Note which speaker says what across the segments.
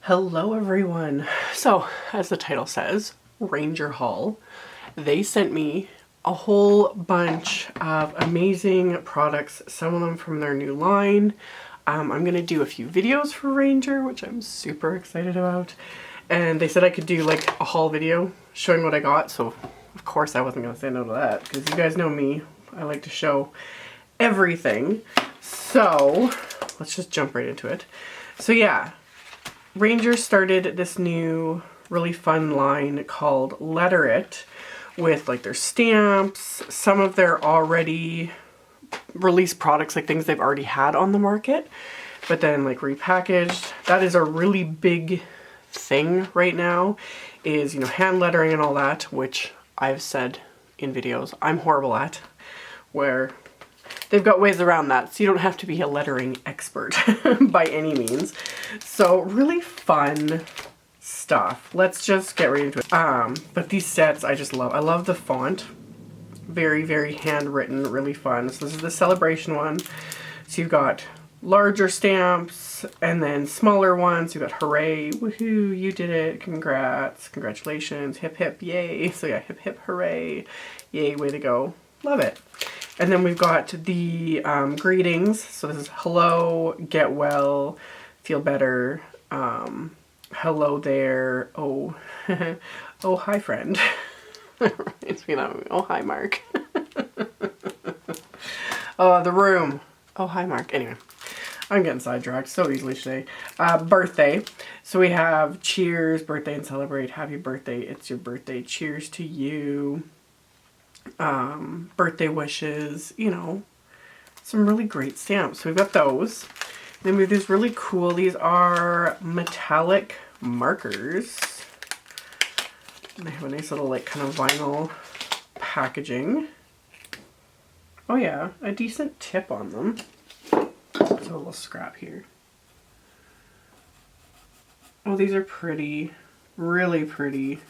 Speaker 1: Hello everyone. So, as the title says, Ranger Haul. They sent me a whole bunch of amazing products, some of them from their new line. I'm gonna do a few videos for Ranger, which I'm super excited about. And they said I could do like a haul video showing what I got, so of course I wasn't gonna say no to that, because you guys know me, I like to show everything. So, let's just jump right into it. So yeah, Ranger started this new really fun line called Letter It, with like their stamps, some of their already released products, like things they've already had on the market, but then like repackaged. That is a really big thing right now, is, you know, hand lettering and all that, which I've said in videos I'm horrible at, where they've got ways around that, so you don't have to be a lettering expert by any means. So really fun stuff. Let's just get right into it. But these sets I just love. I love the font. Very, very handwritten, really fun. So this is the celebration one. So you've got larger stamps and then smaller ones. You've got hooray, woohoo, you did it, congrats, congratulations, hip hip, yay. So yeah, hip hip, hooray, yay, way to go. Love it. And then we've got the greetings. So this is hello, get well, feel better, hello there, oh, oh hi friend. Reminds me of that. Oh hi Mark. Oh, the room. Oh hi Mark. Anyway, I'm getting sidetracked so easily today. Birthday. So we have cheers, birthday and celebrate, happy birthday, it's your birthday, cheers to you. Birthday wishes, you know, some really great stamps. So we've got those. Then we have these really cool, these are metallic markers. And they have a nice little like kind of vinyl packaging. Oh yeah, a decent tip on them. So a little scrap here. Oh, these are pretty, really pretty.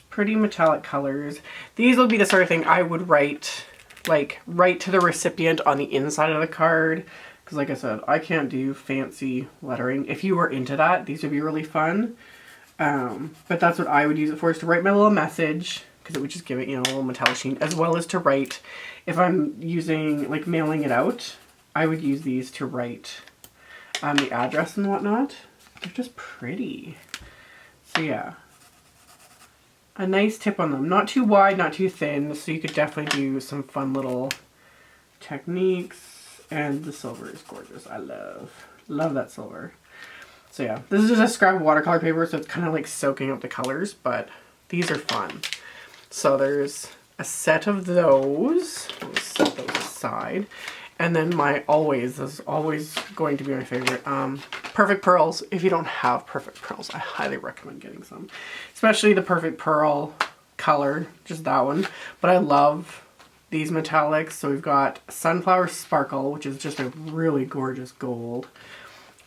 Speaker 1: Pretty metallic colors. These will be the sort of thing I would write to the recipient on the inside of the card, because like I said, I can't do fancy lettering. If you were into that, these would be really fun. But that's what I would use it for, is to write my little message, because it would just give it, you know, a little metallic sheen, as well as to write, if I'm using, like, mailing it out, I would use these to write the address and whatnot. They're just pretty. So yeah. A nice tip on them. Not too wide, not too thin, so you could definitely do some fun little techniques. And the silver is gorgeous. I love that silver. So yeah, this is just a scrap of watercolor paper, so it's kind of like soaking up the colors, but these are fun. So there's a set of those. We'll set those aside. And then this is always going to be my favorite, Perfect Pearls. If you don't have Perfect Pearls, I highly recommend getting some. Especially the Perfect Pearl color, just that one. But I love these metallics. So we've got Sunflower Sparkle, which is just a really gorgeous gold.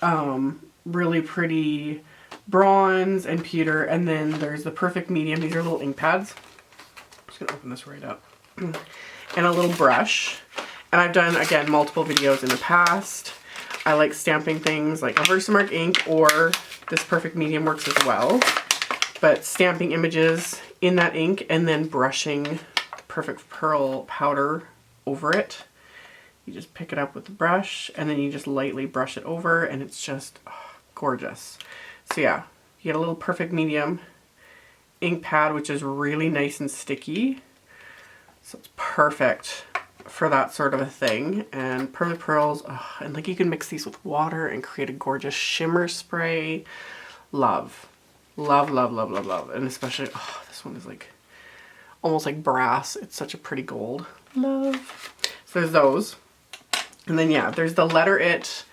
Speaker 1: Really pretty bronze and pewter. And then there's the Perfect Medium. These are little ink pads. I'm just going to open this right up. And a little brush. And I've done, again, multiple videos in the past. I like stamping things like a Versamark ink, or this Perfect Medium works as well. But stamping images in that ink and then brushing the Perfect Pearl powder over it. You just pick it up with the brush and then you just lightly brush it over, and it's just gorgeous. So yeah, you get a little Perfect Medium ink pad, which is really nice and sticky. So it's perfect for that sort of a thing. And Perfect Pearls, and like you can mix these with water and create a gorgeous shimmer spray. Love. Love, love, love, love, love. And especially, this one is like almost like brass. It's such a pretty gold. Love. So there's those. And then yeah, there's the Letter It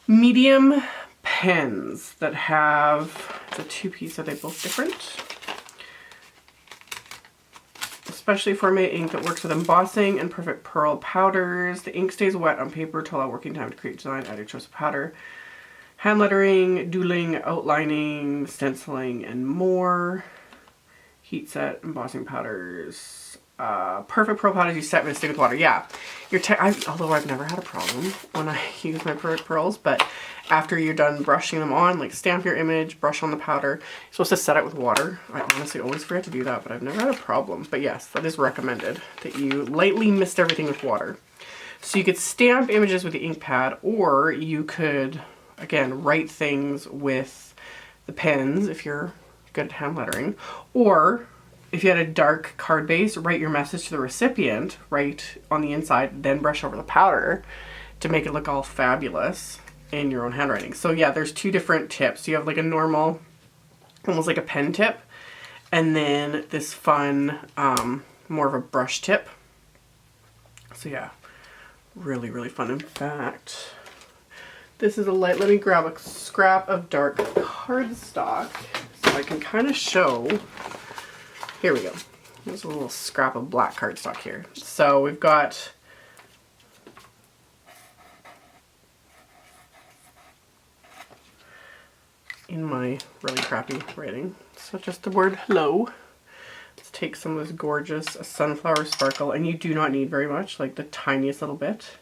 Speaker 1: medium pens that have, it's a two-piece, are they both different? Specially formulated ink that works with embossing and Perfect Pearl powders. The ink stays wet on paper to allow working time to create design. Add your choice of powder. Hand lettering, doodling, outlining, stenciling, and more. Heat set, embossing powders. perfect pearl powders you set misting with water. Yeah, although I've never had a problem when I use my perfect pearls, but after you're done brushing them on, like stamp your image, brush on the powder. You're supposed to set it with water. I honestly always forget to do that, but I've never had a problem. But yes, that is recommended, that you lightly mist everything with water. So you could stamp images with the ink pad, or you could, again, write things with the pens if you're good at hand lettering, or if you had a dark card base, write your message to the recipient right on the inside, then brush over the powder to make it look all fabulous in your own handwriting. So yeah, there's two different tips. You have like a normal, almost like a pen tip, and then this fun, more of a brush tip. So yeah, really, really fun. In fact, this is a light, let me grab a scrap of dark cardstock so I can kind of show. Here we go. There's a little scrap of black cardstock here. So we've got in my really crappy writing, so just the word hello. Let's take some of this gorgeous sunflower sparkle, and you do not need very much, like the tiniest little bit.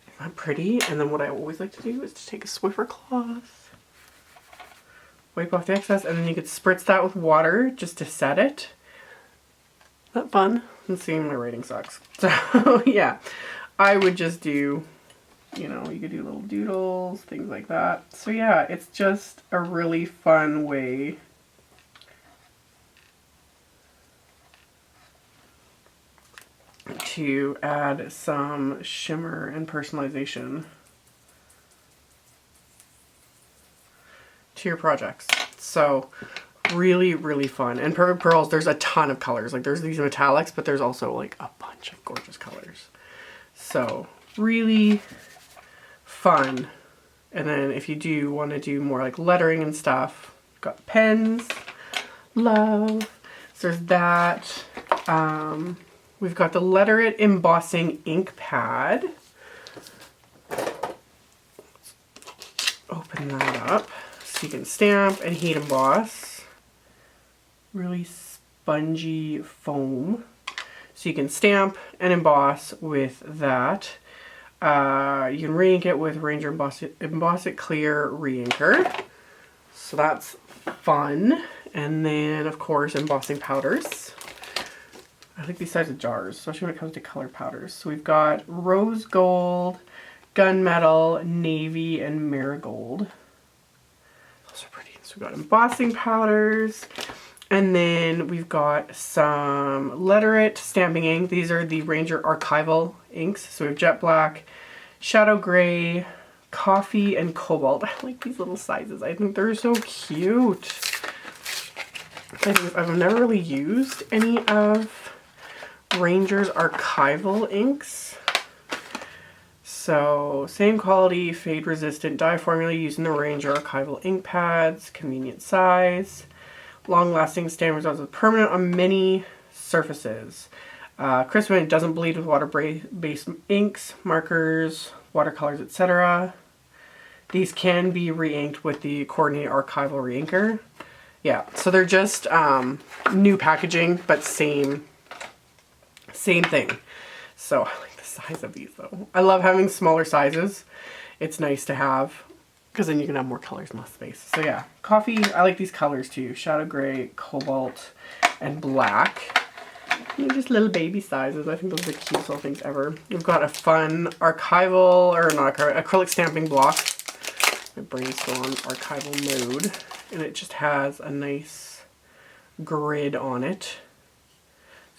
Speaker 1: Isn't that pretty? And then what I always like to do is to take a Swiffer cloth, wipe off the excess, and then you could spritz that with water just to set it. Isn't that fun? And seeing my writing sucks. So yeah, I would just do, you know, you could do little doodles, things like that. So yeah, it's just a really fun way to add some shimmer and personalization to your projects. So really, really fun. And perfect pearls, there's a ton of colors. Like there's these metallics, but there's also like a bunch of gorgeous colors. So really fun. And then if you do want to do more like lettering and stuff, got pens, love. So there's that. We've got the It Embossing Ink pad. Let's open that up so you can stamp and heat emboss. Really spongy foam. So you can stamp and emboss with that. You can re-ink it with Ranger Emboss It Clear re-inker. So that's fun. And then of course embossing powders. I like these size of jars, especially when it comes to color powders. So we've got rose gold, gunmetal, navy, and marigold. Those are pretty. So we've got embossing powders. And then we've got some It stamping ink. These are the Ranger Archival inks. So we have jet black, shadow gray, coffee, and cobalt. I like these little sizes. I think they're so cute. I've never really used any of Ranger's Archival inks. So same quality, fade resistant dye formula using the Ranger Archival ink pads, convenient size. Long-lasting stain results with permanent on many surfaces. Crisp and it doesn't bleed with water-based inks, markers, watercolors, etc. These can be re-inked with the coordinated archival re-inker. Yeah, so they're just new packaging, but same thing. So I like the size of these though. I love having smaller sizes. It's nice to have, because then you can have more colors, more space. So yeah, coffee, I like these colors too. Shadow gray, cobalt, and black. They're just little baby sizes. I think those are the cutest little things ever. We've got a fun archival, or not archival, acrylic stamping block. My brain's still on archival mode. And it just has a nice grid on it.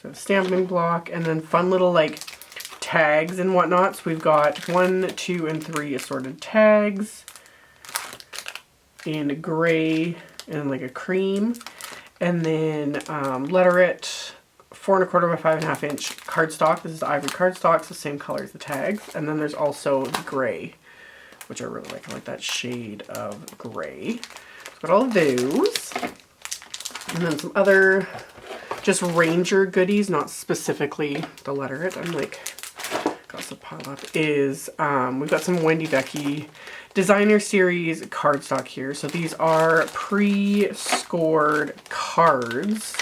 Speaker 1: So stamping block, and then fun little like tags and whatnot. So we've got 1, 2, and 3 assorted tags in gray and like a cream, and then It 4 1/4 by 5.5 inch cardstock. This is ivory cardstock, so same color as the tags. And then there's also the gray, which I really like. I like that shade of gray. So got all of those, and then some other just Ranger goodies, not specifically the It. I'm like, got to pile up is we've got some Wendy Vecchi Designer Series cardstock here. So these are pre-scored cards,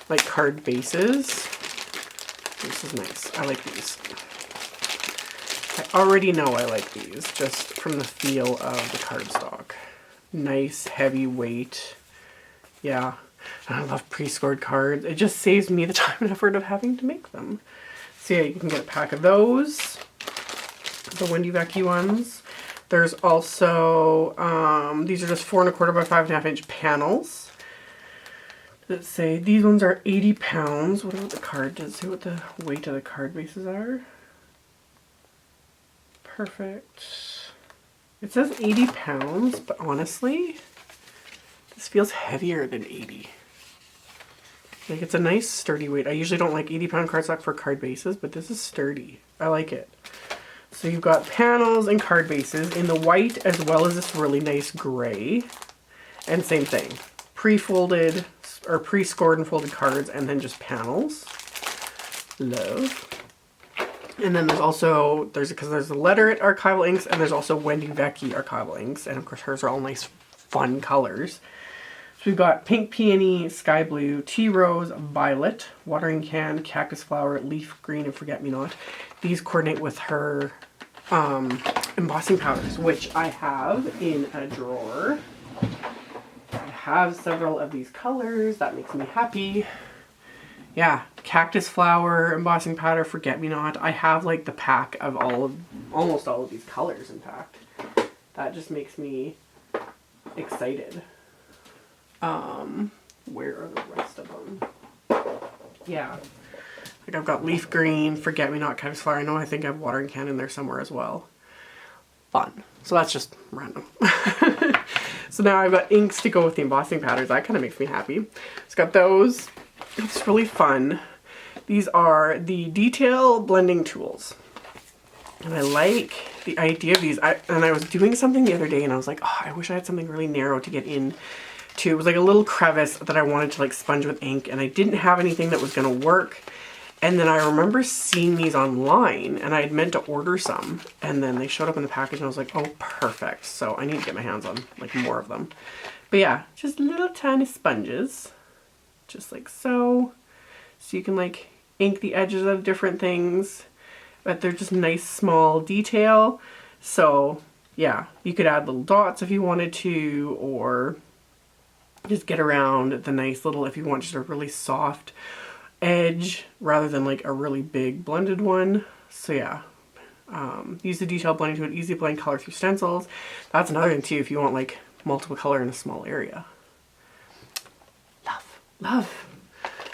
Speaker 1: like card bases. This is nice. I like these. I already know I like these just from the feel of the cardstock. Nice, heavy weight. Yeah. And I love pre-scored cards. It just saves me the time and effort of having to make them. So yeah, you can get a pack of those. The Wendy Vecchi ones. There's also, these are just 4 1/4 by 5 1/2 inch panels. Let's say these ones are 80 pounds. What about the card? Does it say what the weight of the card bases are? Perfect. It says 80 pounds, but honestly, this feels heavier than 80. Like, it's a nice sturdy weight. I usually don't like 80-pound cardstock for card bases, but this is sturdy. I like it. So you've got panels and card bases in the white as well as this really nice gray. And same thing. Pre-folded or pre-scored and folded cards and then just panels. Love. And then there's also, because there's the letter at Archival Inks and there's also Wendy Vecchi Archival Inks. And of course hers are all nice fun colors. So we've got pink peony, sky blue, tea rose, violet, watering can, cactus flower, leaf green, and forget-me-not. These coordinate with her embossing powders, which I have in a drawer. I have several of these colors. That makes me happy. Yeah, cactus flower, embossing powder, forget-me-not. I have like the pack of almost all of these colors, in fact. That just makes me excited. Where are the rest of them? Yeah. Like I've got leaf green, forget-me-not, cactus flower. I think I have watering can in there somewhere as well. Fun. So that's just random. So now I've got inks to go with the embossing powders. That kind of makes me happy. It's got those. It's really fun. These are the detail blending tools. And I like the idea of these. And I was doing something the other day and I was like, oh, I wish I had something really narrow to get in. It was like a little crevice that I wanted to like sponge with ink, and I didn't have anything that was going to work. And then I remember seeing these online and I had meant to order some, and then they showed up in the package and I was like, oh, perfect. So I need to get my hands on like more of them. But yeah, just little tiny sponges, just like so. So you can like ink the edges of different things, but they're just nice small detail. So yeah, you could add little dots if you wanted to, or just get around the nice little, if you want just a really soft edge rather than like a really big blended one. So yeah, use the detail blending tool, easy blend color through stencils. That's another thing too, if you want like multiple color in a small area. Love.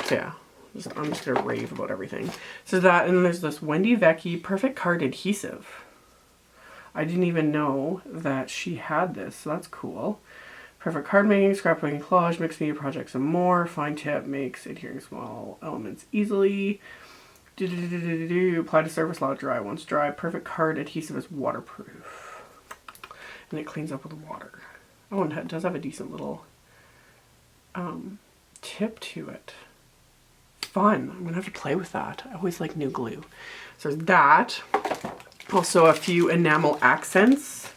Speaker 1: So yeah, I'm just gonna rave about everything. So that, and then there's this Wendy Vecchi Perfect Card Adhesive. I didn't even know that she had this, so that's cool. Perfect card making, scrapbooking, collage, mixed media projects, and more. Fine tip, makes adhering small elements easily. Apply to surface, allow it dry. Once dry, perfect card adhesive is waterproof. And it cleans up with water. Oh, and it does have a decent little tip to it. Fun. I'm going to have to play with that. I always like new glue. So there's that. Also a few Enamel Accents.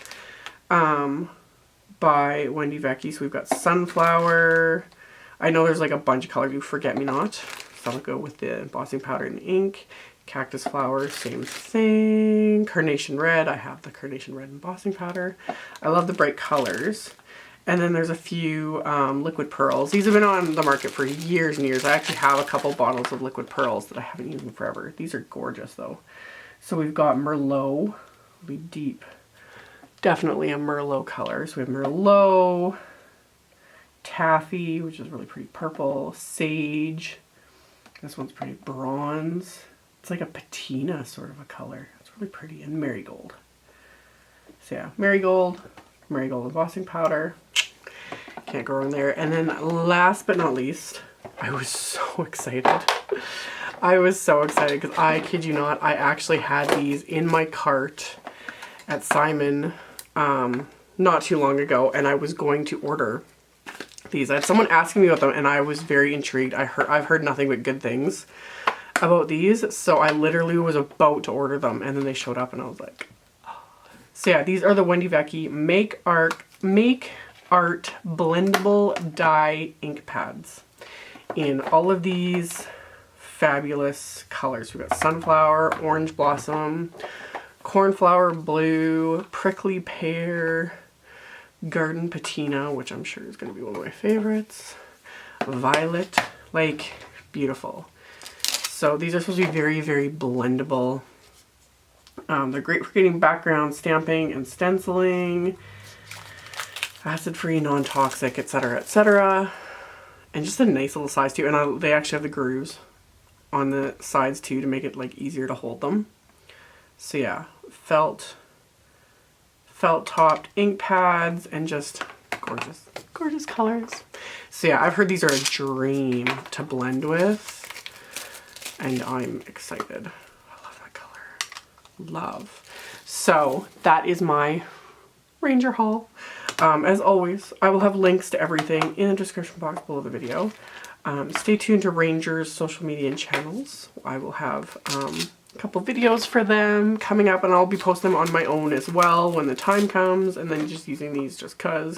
Speaker 1: By Wendy Vecchi. So we've got sunflower. I know there's like a bunch of colors. You forget-me-not. So I'll go with the embossing powder and ink. Cactus flower, same thing. Carnation red. I have the carnation red embossing powder. I love the bright colors. And then there's a few liquid pearls. These have been on the market for years and years. I actually have a couple bottles of liquid pearls that I haven't used in forever. These are gorgeous though. So we've got Merlot. Really deep. Definitely a Merlot color. So we have Merlot, Taffy, which is really pretty purple, Sage. This one's pretty bronze. It's like a patina sort of a color. It's really pretty. And Marigold. So yeah, Marigold embossing powder. Can't go wrong there. And then last but not least, I was so excited. I was so excited because I kid you not, I actually had these in my cart at Simon not too long ago, and I was going to order these. I had someone asking me about them and I was very intrigued. I've heard nothing but good things about these, so I literally was about to order them and then they showed up and I was like, oh. So yeah, these are the Wendy Vecchi Make Art blendable dye ink pads in all of these fabulous colors. We've got sunflower, orange blossom, cornflower blue, prickly pear, garden patina, which I'm sure is going to be one of my favorites, violet, like beautiful. So these are supposed to be very, very blendable. They're great for getting background stamping and stenciling, acid-free, non-toxic, etc., etc. And just a nice little size too. And they actually have the grooves on the sides too to make it like easier to hold them. So yeah, felt topped ink pads and just gorgeous, gorgeous colors. So yeah, I've heard these are a dream to blend with and I'm excited. I love that color. Love. So that is my Ranger haul. As always, I will have links to everything in the description box below the video. Stay tuned to Ranger's social media and channels. I will have a couple videos for them coming up and I'll be posting them on my own as well when the time comes, and then just using these just cause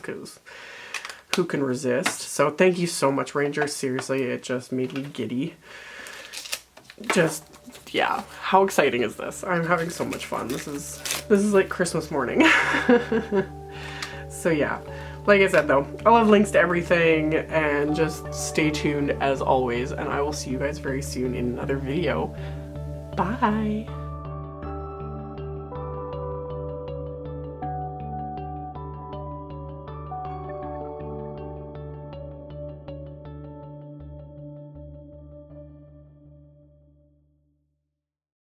Speaker 1: who can resist. So thank you so much, Ranger. Seriously, it just made me giddy. Just, yeah, how exciting is this? I'm having so much fun. This is like Christmas morning. So yeah, like I said though, I'll have links to everything and just stay tuned as always, and I will see you guys very soon in another video. Bye!